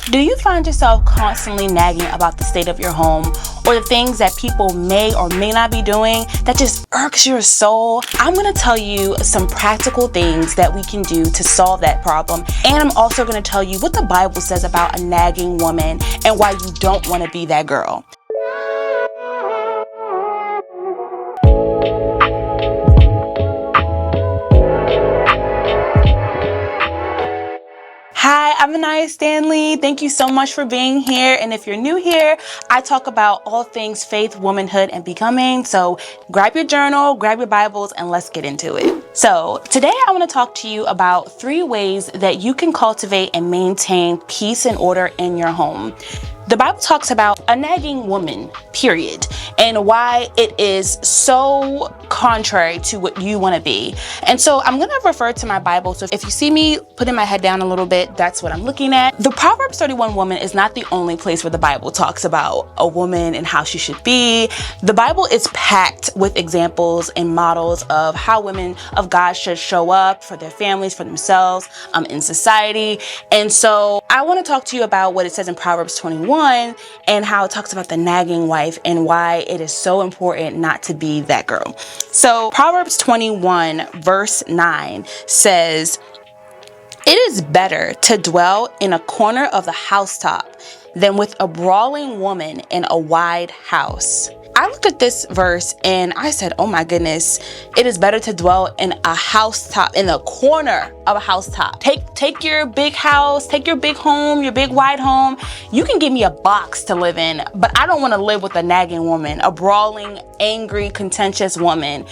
Do you find yourself constantly nagging about the state of your home or the things that people may or may not be doing that just irks your soul? I'm going to tell you some practical things that we can do to solve that problem. And I'm also going to tell you what the Bible says about a nagging woman and why you don't want to be that girl. Hi, I'm Anaya Stanley. Thank you so much for being here. And if you're new here, I talk about all things faith, womanhood, and becoming. So grab your journal, grab your Bibles, and let's get into it. So today I want to talk to you about 3 ways that you can cultivate and maintain peace and order in your home. The Bible talks about a nagging woman, period, and why it is so contrary to what you want to be. And so I'm going to refer to my Bible. So if you see me putting my head down a little bit, that's what I'm looking at. The Proverbs 31 woman is not the only place where the Bible talks about a woman and how she should be. The Bible is packed with examples and models of how women of God should show up for their families, for themselves, in society. And so I want to talk to you about what it says in Proverbs 21 and how it talks about the nagging wife and why it is so important not to be that girl. So Proverbs 21 verse 9 says, "It is better to dwell in a corner of the housetop than with a brawling woman in a wide house." I looked at this verse and I said, oh my goodness, it is better to dwell in a housetop, in the corner of a housetop. Take your big house, take your big home, your big wide home. You can give me a box to live in, but I don't want to live with a nagging woman, a brawling, angry, contentious woman.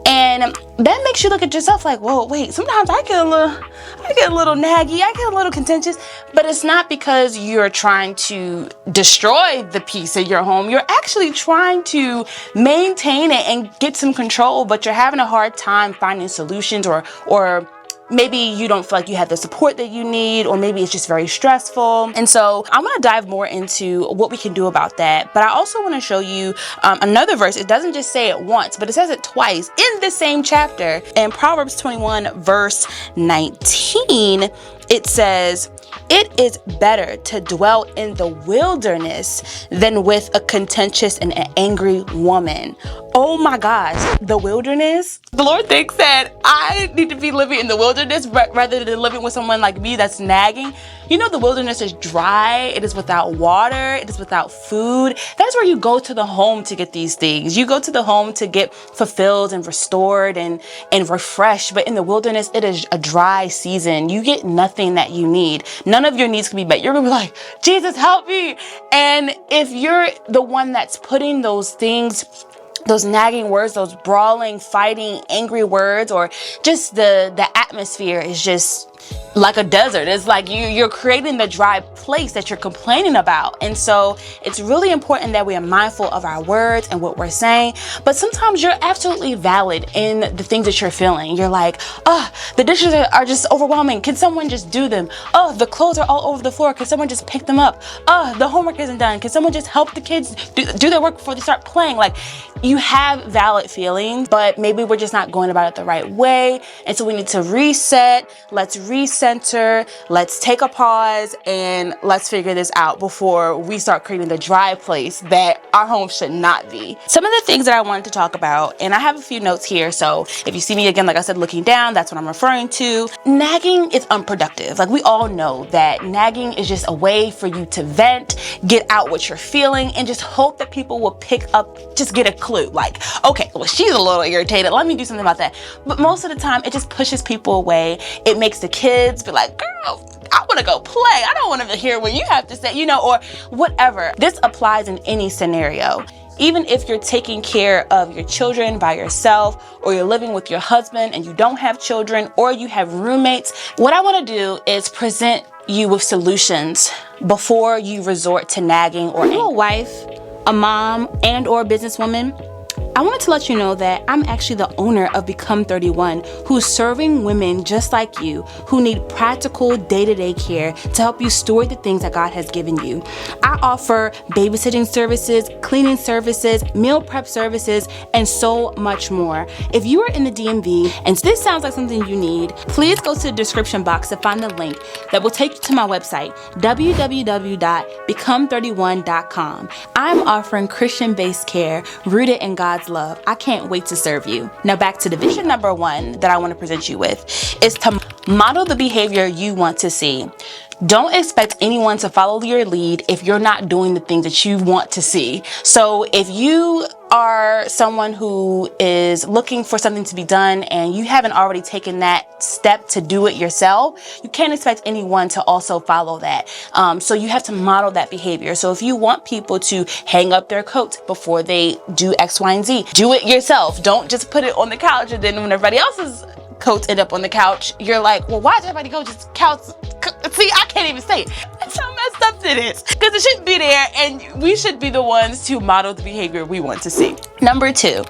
And that makes you look at yourself like, whoa, wait, sometimes I get a little naggy, I get a little contentious, but it's not because you're trying to destroy the peace of your home. You're actually trying to maintain it and get some control, but you're having a hard time finding solutions, or maybe you don't feel like you have the support that you need, or maybe it's just very stressful. And so I'm going to dive more into what we can do about that. But I also want to show you another verse. It doesn't just say it once, but it says it twice in the same chapter. In Proverbs 21 verse 19, it says, "It is better to dwell in the wilderness than with a contentious and an angry woman." Oh my gosh, the wilderness? The Lord thinks that I need to be living in the wilderness rather than living with someone like me that's nagging. You know, the wilderness is dry, it is without water, it is without food. That's where you go to the home to get these things. You go to the home to get fulfilled and restored and refreshed. But in the wilderness, it is a dry season. You get nothing that you need. None of your needs can be met. You're gonna be like, Jesus, help me. And if you're the one that's putting those things, those nagging words, those brawling, fighting, angry words, or just the atmosphere is just like a desert. It's like you're creating the dry place that you're complaining about. And so it's really important that we are mindful of our words and what we're saying. But sometimes you're absolutely valid in the things that you're feeling. You're like, oh, the dishes are just overwhelming. Can someone just do them? Oh, the clothes are all over the floor. Can someone just pick them up? Oh, the homework isn't done. Can someone just help the kids do their work before they start playing? Like, you have valid feelings, but maybe we're just not going about it the right way. And so we need to reset. Let's recenter. Let's take a pause and let's figure this out before we start creating the dry place that our home should not be. Some of the things that I wanted to talk about, and I have a few notes here. So if you see me again, like I said, looking down, that's what I'm referring to. Nagging is unproductive. Like, we all know that nagging is just a way for you to vent, get out what you're feeling, and just hope that people will pick up, just get a clue. Like, okay, well, she's a little irritated. Let me do something about that. But most of the time, it just pushes people away. It makes the kids be like, girl, I want to go play. I don't want to hear what you have to say, or whatever. This applies in any scenario. Even if you're taking care of your children by yourself, or you're living with your husband and you don't have children, or you have roommates, what I want to do is present you with solutions before you resort to nagging. Or a wife, a mom, and or a businesswoman, I wanted to let you know that I'm actually the owner of Become 31, who's serving women just like you who need practical day-to-day care to help you steward the things that God has given you. I offer babysitting services, cleaning services, meal prep services, and so much more. If you are in the DMV and this sounds like something you need, please go to the description box to find the link that will take you to my website, www.become31.com. I'm offering Christian-based care rooted in God's love. I can't wait to serve you. Now back to the vision. Number one that I want to present you with is to model the behavior you want to see. Don't expect anyone to follow your lead if you're not doing the things that you want to see. So if you are someone who is looking for something to be done and you haven't already taken that step to do it yourself, you can't expect anyone to also follow that. So you have to model that behavior. So if you want people to hang up their coats before they do X, Y, and Z, do it yourself. Don't just put it on the couch and then when everybody else's coats end up on the couch, you're like, well, why does everybody go just couch? See, I can't even say it. That's how messed up it is. Because it shouldn't be there, and we should be the ones to model the behavior we want to see. Number two,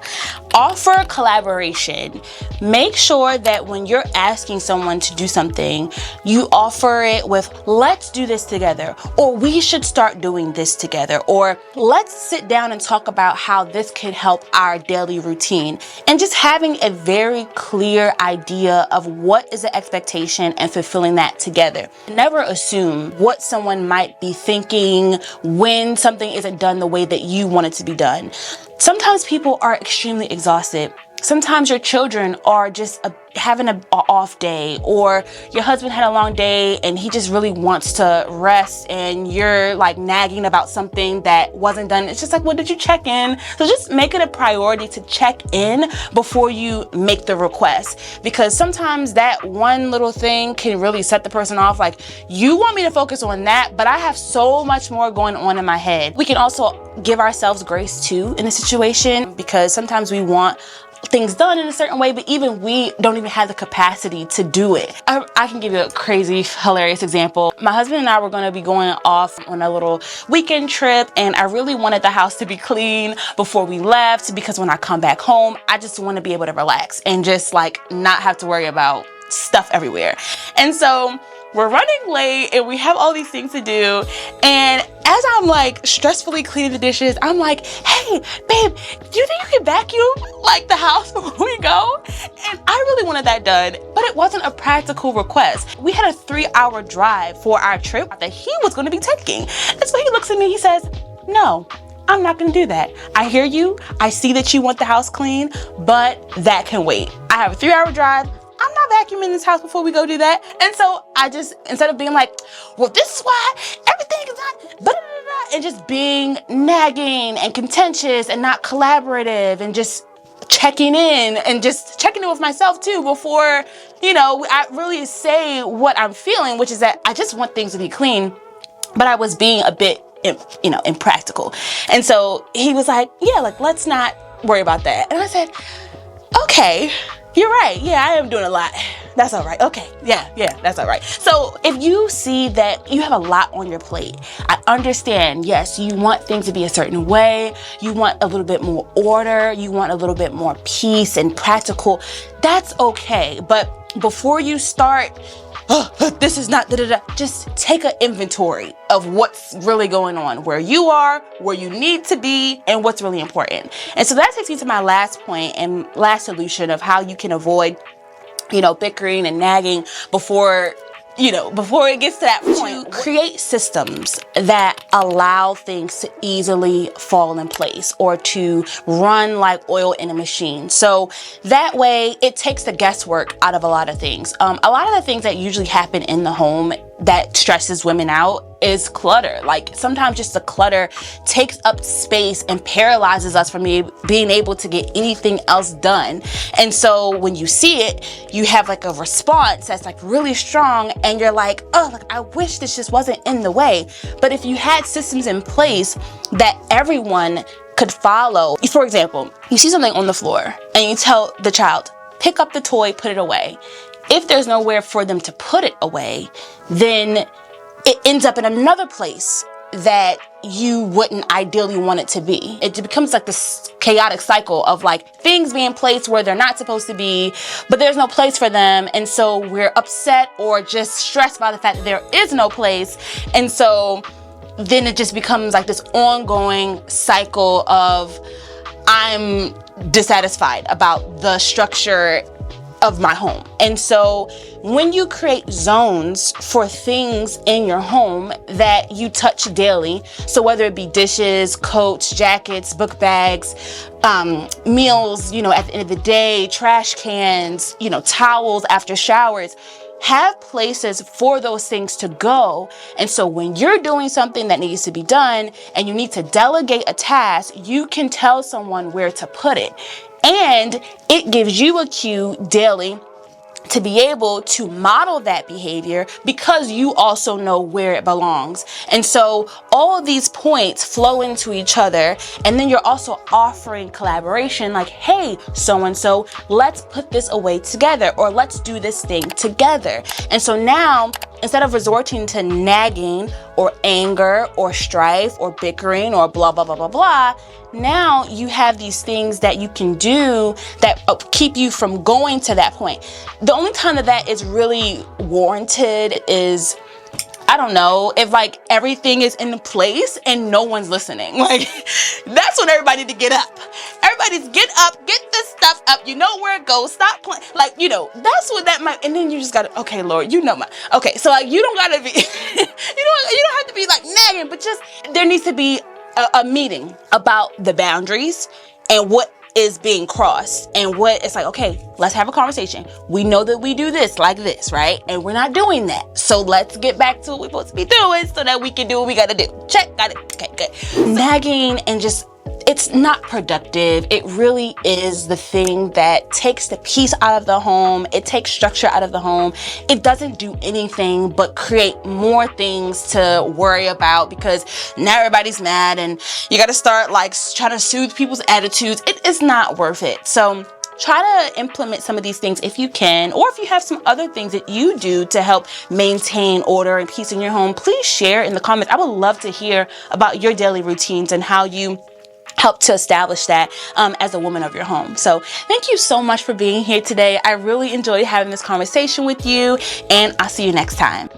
offer collaboration. Make sure that when you're asking someone to do something, you offer it with, let's do this together, or we should start doing this together, or let's sit down and talk about how this could help our daily routine. And just having a very clear idea of what is the expectation and fulfilling that together. Never assume what someone might be thinking when something isn't done the way that you want it to be done. Sometimes people are extremely exhausted. Sometimes your children are just having an off day, or your husband had a long day and he just really wants to rest and you're like nagging about something that wasn't done. It's just like, well, did you check in? So just make it a priority to check in before you make the request, because sometimes that one little thing can really set the person off. Like, you want me to focus on that, but I have so much more going on in my head. We can also give ourselves grace too in a situation, because sometimes we want things done in a certain way, but even we don't even have the capacity to do it. I can give you a crazy, hilarious example. My husband and I were going to be going off on a little weekend trip, and I really wanted the house to be clean before we left, because when I come back home, I just want to be able to relax and just like not have to worry about stuff everywhere. And so we're running late and we have all these things to do. And as I'm like stressfully cleaning the dishes, I'm like, hey, babe, do you think you can vacuum like the house before we go? And I really wanted that done, but it wasn't a practical request. We had a 3-hour drive for our trip that he was going to be taking. And so he looks at me, he says, no, I'm not going to do that. I hear you. I see that you want the house clean, but that can wait. I have a 3-hour drive. I'm not vacuuming this house before we go do that. And so I just, instead of being like, well, this is why everything is not, and just being nagging and contentious and not collaborative and just checking in with myself too before, I really say what I'm feeling, which is that I just want things to be clean, but I was being a bit, impractical. And so he was like, yeah, like, let's not worry about that. And I said, okay, you're right. Yeah, I am doing a lot. That's all right. Okay. Yeah, that's all right. So if you see that you have a lot on your plate, I understand. Yes, you want things to be a certain way. You want a little bit more order. You want a little bit more peace and practical. That's okay. But before you start, this is not just take an inventory of what's really going on, where you are, where you need to be, and what's really important. And so that takes me to my last point and last solution of how you can avoid, bickering and nagging before it gets to that point. Create systems that allow things to easily fall in place or to run like oil in a machine. So that way it takes the guesswork out of a lot of things. A lot of the things that usually happen in the home that stresses women out is clutter. Like, sometimes just the clutter takes up space and paralyzes us from being able to get anything else done. And so when you see it, you have like a response that's like really strong, and you're like, I wish this just wasn't in the way. But if you had systems in place that everyone could follow, for example, you see something on the floor and you tell the child, pick up the toy, put it away. If there's nowhere for them to put it away, then it ends up in another place that you wouldn't ideally want it to be. It becomes like this chaotic cycle of like things being placed where they're not supposed to be, but there's no place for them. And so we're upset or just stressed by the fact that there is no place. And so then it just becomes like this ongoing cycle of I'm dissatisfied about the structure of my home. And so when you create zones for things in your home that you touch daily, so whether it be dishes, coats, jackets, book bags, meals, at the end of the day, trash cans, towels after showers, have places for those things to go. And so when you're doing something that needs to be done and you need to delegate a task, you can tell someone where to put it. And it gives you a cue daily to be able to model that behavior because you also know where it belongs. And so all of these points flow into each other. And then you're also offering collaboration like, hey, so-and-so, let's put this away together, or let's do this thing together. And so now, instead of resorting to nagging or anger or strife or bickering or blah, blah, blah, blah, blah, now you have these things that you can do that keep you from going to that point. The only time that is really warranted is, I don't know, if like everything is in place and no one's listening. Like that's when everybody need to get up. Everybody's get up, get this stuff up. You know where it goes. Stop playing. Like, that's what that might, and then you just gotta, okay, Lord, okay. So like, you don't gotta be, you don't have to be like nagging, but just, there needs to be a meeting about the boundaries and what is being crossed and what it's like, okay, let's have a conversation. We know that we do this like this, right? And we're not doing that. So let's get back to what we're supposed to be doing so that we can do what we gotta do. Check, got it. Okay, good. Nagging and just, it's not productive. It really is the thing that takes the peace out of the home. It takes structure out of the home. It doesn't do anything but create more things to worry about because now everybody's mad and you got to start like trying to soothe people's attitudes. It is not worth it. So try to implement some of these things if you can, or if you have some other things that you do to help maintain order and peace in your home, please share in the comments. I would love to hear about your daily routines and how you help to establish that as a woman of your home. So thank you so much for being here today. I really enjoyed having this conversation with you, and I'll see you next time.